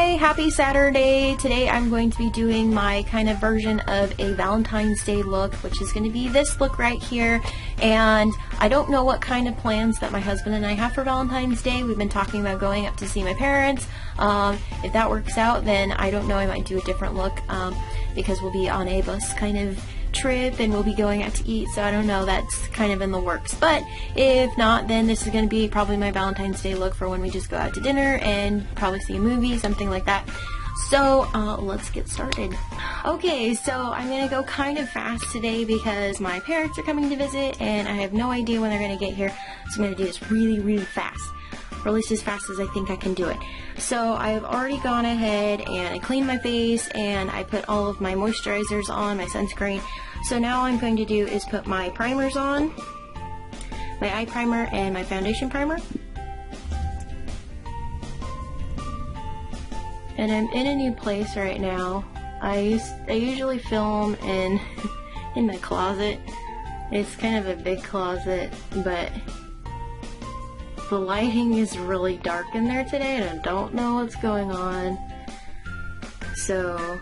Hi, happy Saturday. Today I'm going to be doing my kind of version of a Valentine's Day look, which is going to be this look right here. And I don't know what kind of plans that my husband and I have for Valentine's Day. We've been talking about going up to see my parents. If that works out, then I don't know, I might do a different look because we'll be on a bus kind of trip and we'll be going out to eat, so I don't know, that's kind of in the works. But if not, then this is going to be probably my Valentine's Day look for when we just go out to dinner and probably see a movie, something like that. So let's get started. Okay, so I'm going to go kind of fast today because my parents are coming to visit and I have no idea when they're going to get here, so I'm going to do this really, really fast. Or at least as fast as I think I can do it. So I've already gone ahead and I cleaned my face and I put all of my moisturizers on, my sunscreen. So now all I'm going to do is put my primers on, my eye primer and my foundation primer. And I'm in a new place right now. I usually film in my closet. It's kind of a big closet, but the lighting is really dark in there today and I don't know what's going on. So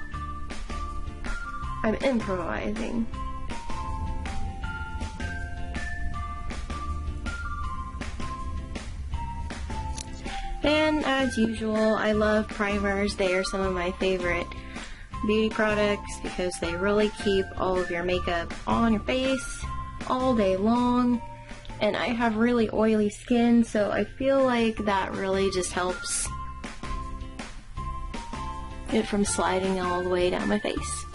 I'm improvising. And as usual, I love primers. They are some of my favorite beauty products because they really keep all of your makeup on your face all day long. And I have really oily skin, so I feel like that really just helps it from sliding all the way down my face.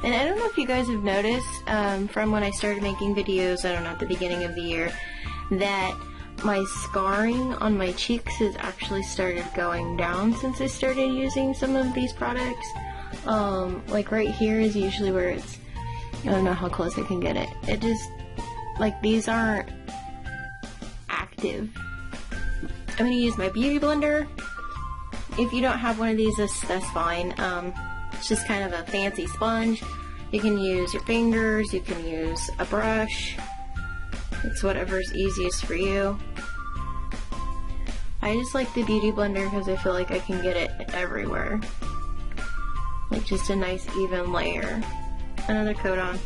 And I don't know if you guys have noticed from when I started making videos, I don't know, at the beginning of the year, that my scarring on my cheeks has actually started going down since I started using some of these products. Like right here is usually where it's, I don't know how close I can get it. It just, like, these aren't active. I'm going to use my beauty blender. If you don't have one of these, that's fine. It's just kind of a fancy sponge. You can use your fingers, you can use a brush. It's whatever's easiest for you. I just like the beauty blender because I feel like I can get it everywhere. Like just a nice even layer. Another coat on.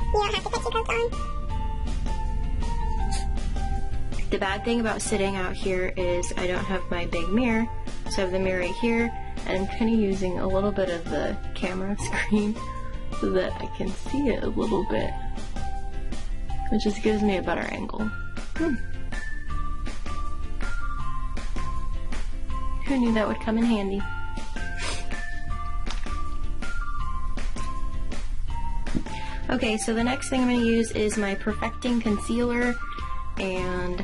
You don't have to put your coat on. The bad thing about sitting out here is I don't have my big mirror. So I have the mirror right here, and I'm kind of using a little bit of the camera screen so that I can see it a little bit. It just gives me a better angle. Who knew that would come in handy? Okay, so the next thing I'm going to use is my Perfecting Concealer, and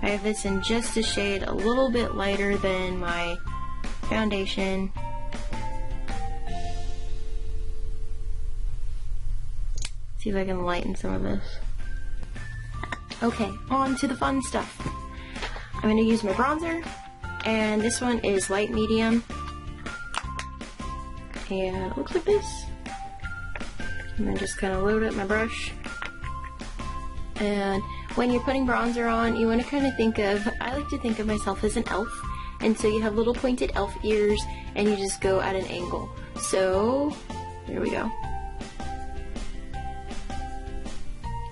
I have this in just a shade a little bit lighter than my foundation. See if I can lighten some of this. Okay, on to the fun stuff. I'm going to use my bronzer. And this one is light medium, and it looks like this. And then just kind of load up my brush. And when you're putting bronzer on, you want to kind of think of, I like to think of myself as an elf, and so you have little pointed elf ears, and you just go at an angle. So, there we go.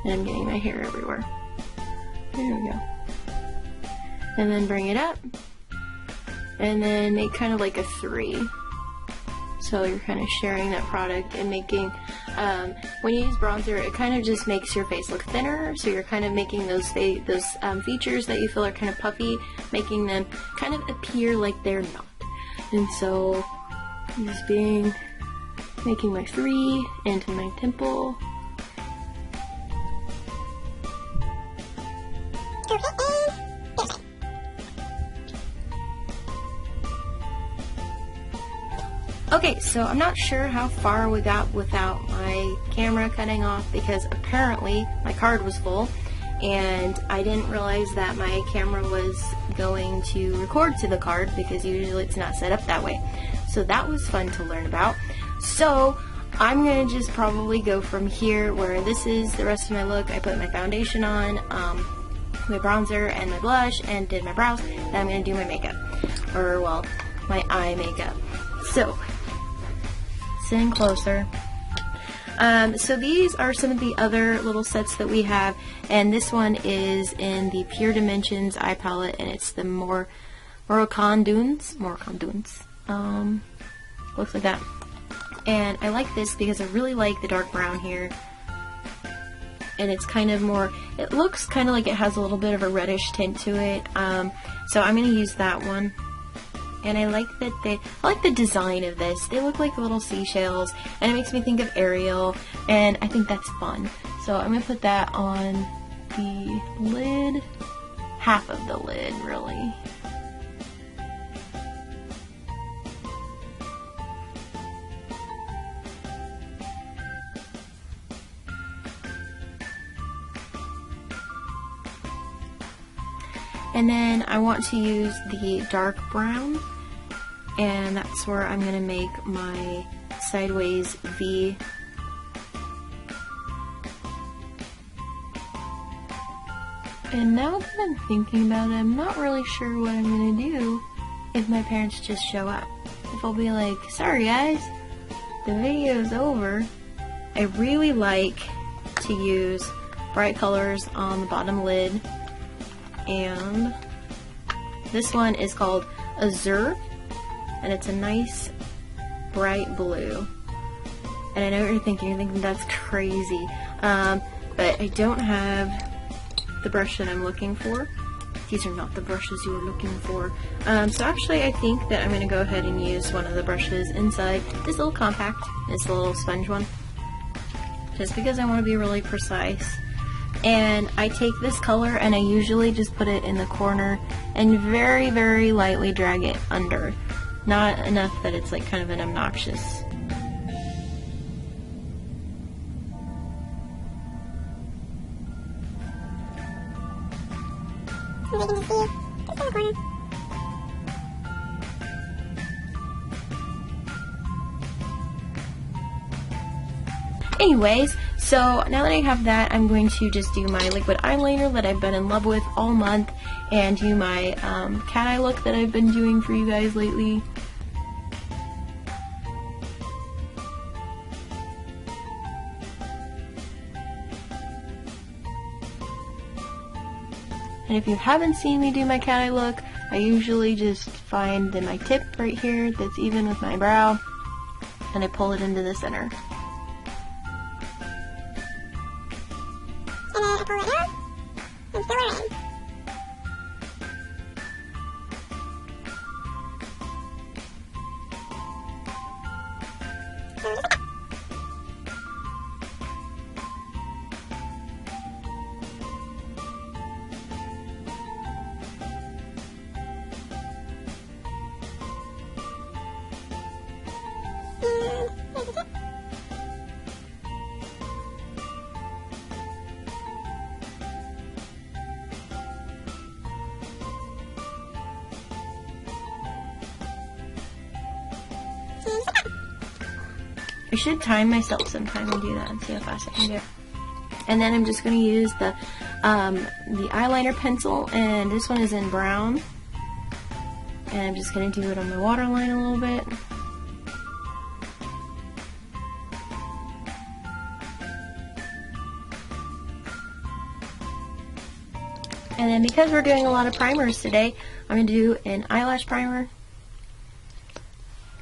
And I'm getting my hair everywhere. There we go. And then bring it up. And then make kind of like a 3. So you're kind of sharing that product and making, when you use bronzer, it kind of just makes your face look thinner. So you're kind of making those features that you feel are kind of puffy, making them kind of appear like they're not. And so I'm just making my 3 into my temple. Okay, so I'm not sure how far we got without my camera cutting off because apparently my card was full and I didn't realize that my camera was going to record to the card because usually it's not set up that way. So that was fun to learn about. So I'm going to just probably go from here where this is the rest of my look. I put my foundation on, my bronzer and my blush, and did my brows. Then I'm going to do my makeup. Or, well, my eye makeup. So, sitting closer. So these are some of the other little sets that we have, and this one is in the Pure Dimensions eye palette, and it's the Moroccan Dunes. Looks like that. And I like this because I really like the dark brown here, and it's kind of more, it looks kind of like it has a little bit of a reddish tint to it, so I'm going to use that one. And I like that I like the design of this. They look like little seashells, and it makes me think of Ariel, and I think that's fun. So I'm going to put that on the lid, half of the lid, really. And then I want to use the dark brown, and that's where I'm going to make my sideways V. And now that I'm thinking about it, I'm not really sure what I'm going to do if my parents just show up. If I'll be like, sorry guys, the video's over. I really like to use bright colors on the bottom lid. And this one is called Azure, and it's a nice bright blue. And I know what you're thinking that's crazy, but I don't have the brush that I'm looking for. These are not the brushes you were looking for. So actually I think that I'm going to go ahead and use one of the brushes inside this little compact. It's a little sponge one, just because I want to be really precise. And I take this color and I usually just put it in the corner and very, very lightly drag it under. Not enough that it's like kind of an obnoxious. As you can just see, just in the corner. Anyways, so now that I have that, I'm going to just do my liquid eyeliner that I've been in love with all month, and do my cat eye look that I've been doing for you guys lately. And if you haven't seen me do my cat eye look, I usually just find my tip right here that's even with my brow, and I pull it into the center. And then I pull it out and fill it in. I should time myself sometime and do that and see how fast I can do it. And then I'm just going to use the eyeliner pencil, and this one is in brown. And I'm just going to do it on the waterline a little bit. And then because we're doing a lot of primers today, I'm going to do an eyelash primer.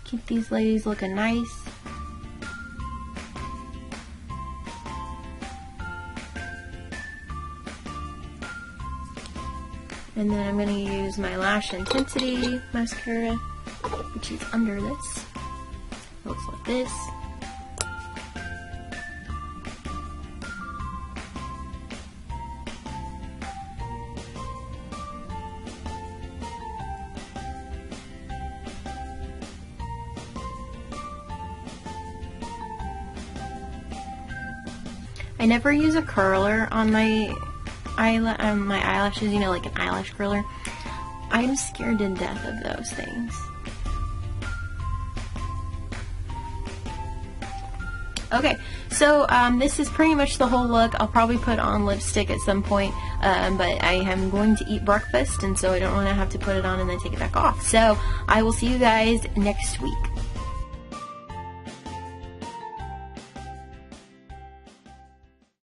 Keep these ladies looking nice. And then I'm going to use my Lash Intensity mascara, which is under this. Looks like this. I never use a curler on my eyelashes, you know, like an eyelash curler. I'm scared to death of those things. Okay, so this is pretty much the whole look. I'll probably put on lipstick at some point, but I am going to eat breakfast, and so I don't want to have to put it on and then take it back off. So I will see you guys next week.